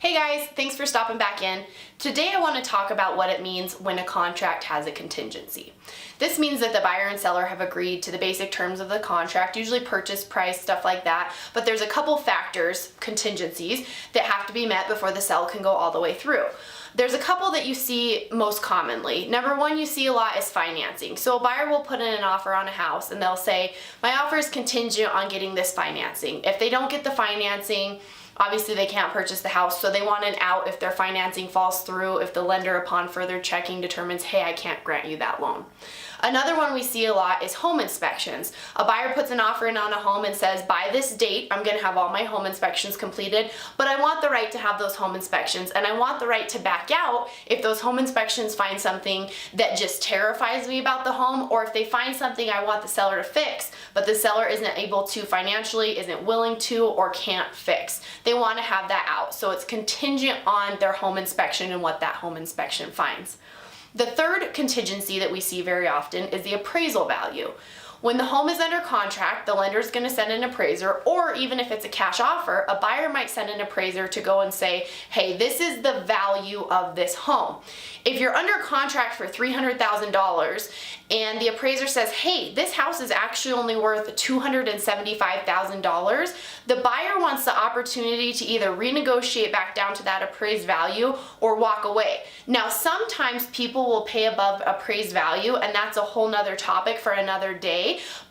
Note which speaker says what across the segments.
Speaker 1: Hey guys, thanks for stopping back in. Today I want to talk about what it means when a contract has a contingency. This means that the buyer and seller have agreed to the basic terms of the contract, usually purchase price, stuff like that, but there's a couple factors, contingencies, that have to be met before the sale can go all the way through. There's a couple that you see most commonly. Number one you see a lot is financing. So a buyer will put in an offer on a house and they'll say, my offer is contingent on getting this financing. If they don't get the financing, obviously they can't purchase the house, so they want an out if their financing falls through, if the lender upon further checking determines, hey, I can't grant you that loan. Another one we see a lot is home inspections. A buyer puts an offer in on a home and says, by this date, I'm gonna have all my home inspections completed, but I want the right to have those home inspections, and I want the right to back out if those home inspections find something that just terrifies me about the home, or if they find something I want the seller to fix, but the seller isn't able to financially, isn't willing to, or can't fix. They want to have that out. So it's contingent on their home inspection and what that home inspection finds. The third contingency that we see very often is the appraisal value. When the home is under contract, the lender is going to send an appraiser, or even if it's a cash offer, a buyer might send an appraiser to go and say, hey, this is the value of this home. If you're under contract for $300,000 and the appraiser says, hey, this house is actually only worth $275,000, the buyer wants the opportunity to either renegotiate back down to that appraised value or walk away. Now, sometimes people will pay above appraised value, and that's a whole nother topic for another day.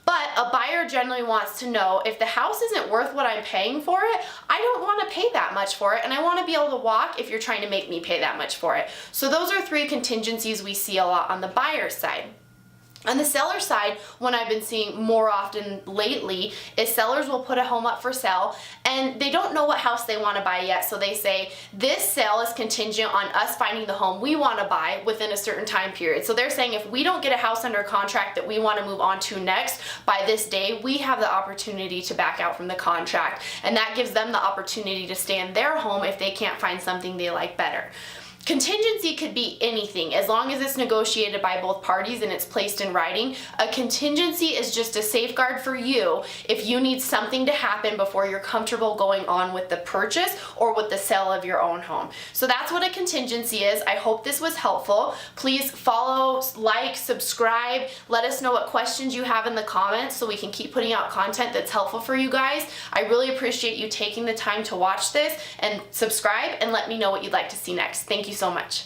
Speaker 1: But a buyer generally wants to know, if the house isn't worth what I'm paying for it, I don't want to pay that much for it, and I want to be able to walk if you're trying to make me pay that much for it. So those are three contingencies we see a lot on the buyer's side. On the seller side, what I've been seeing more often lately is sellers will put a home up for sale and they don't know what house they want to buy yet, so they say, this sale is contingent on us finding the home we want to buy within a certain time period. So they're saying, if we don't get a house under contract that we want to move on to next by this day, we have the opportunity to back out from the contract, and that gives them the opportunity to stay in their home if they can't find something they like better. Contingency could be anything, as long as it's negotiated by both parties and it's placed in writing. A contingency is just a safeguard for you if you need something to happen before you're comfortable going on with the purchase or with the sale of your own home. So that's what a contingency is. I hope this was helpful. Please follow, like, subscribe. Let us know what questions you have in the comments so we can keep putting out content that's helpful for you guys. I really appreciate you taking the time to watch this, and subscribe and let me know what you'd like to see next. Thank you so much.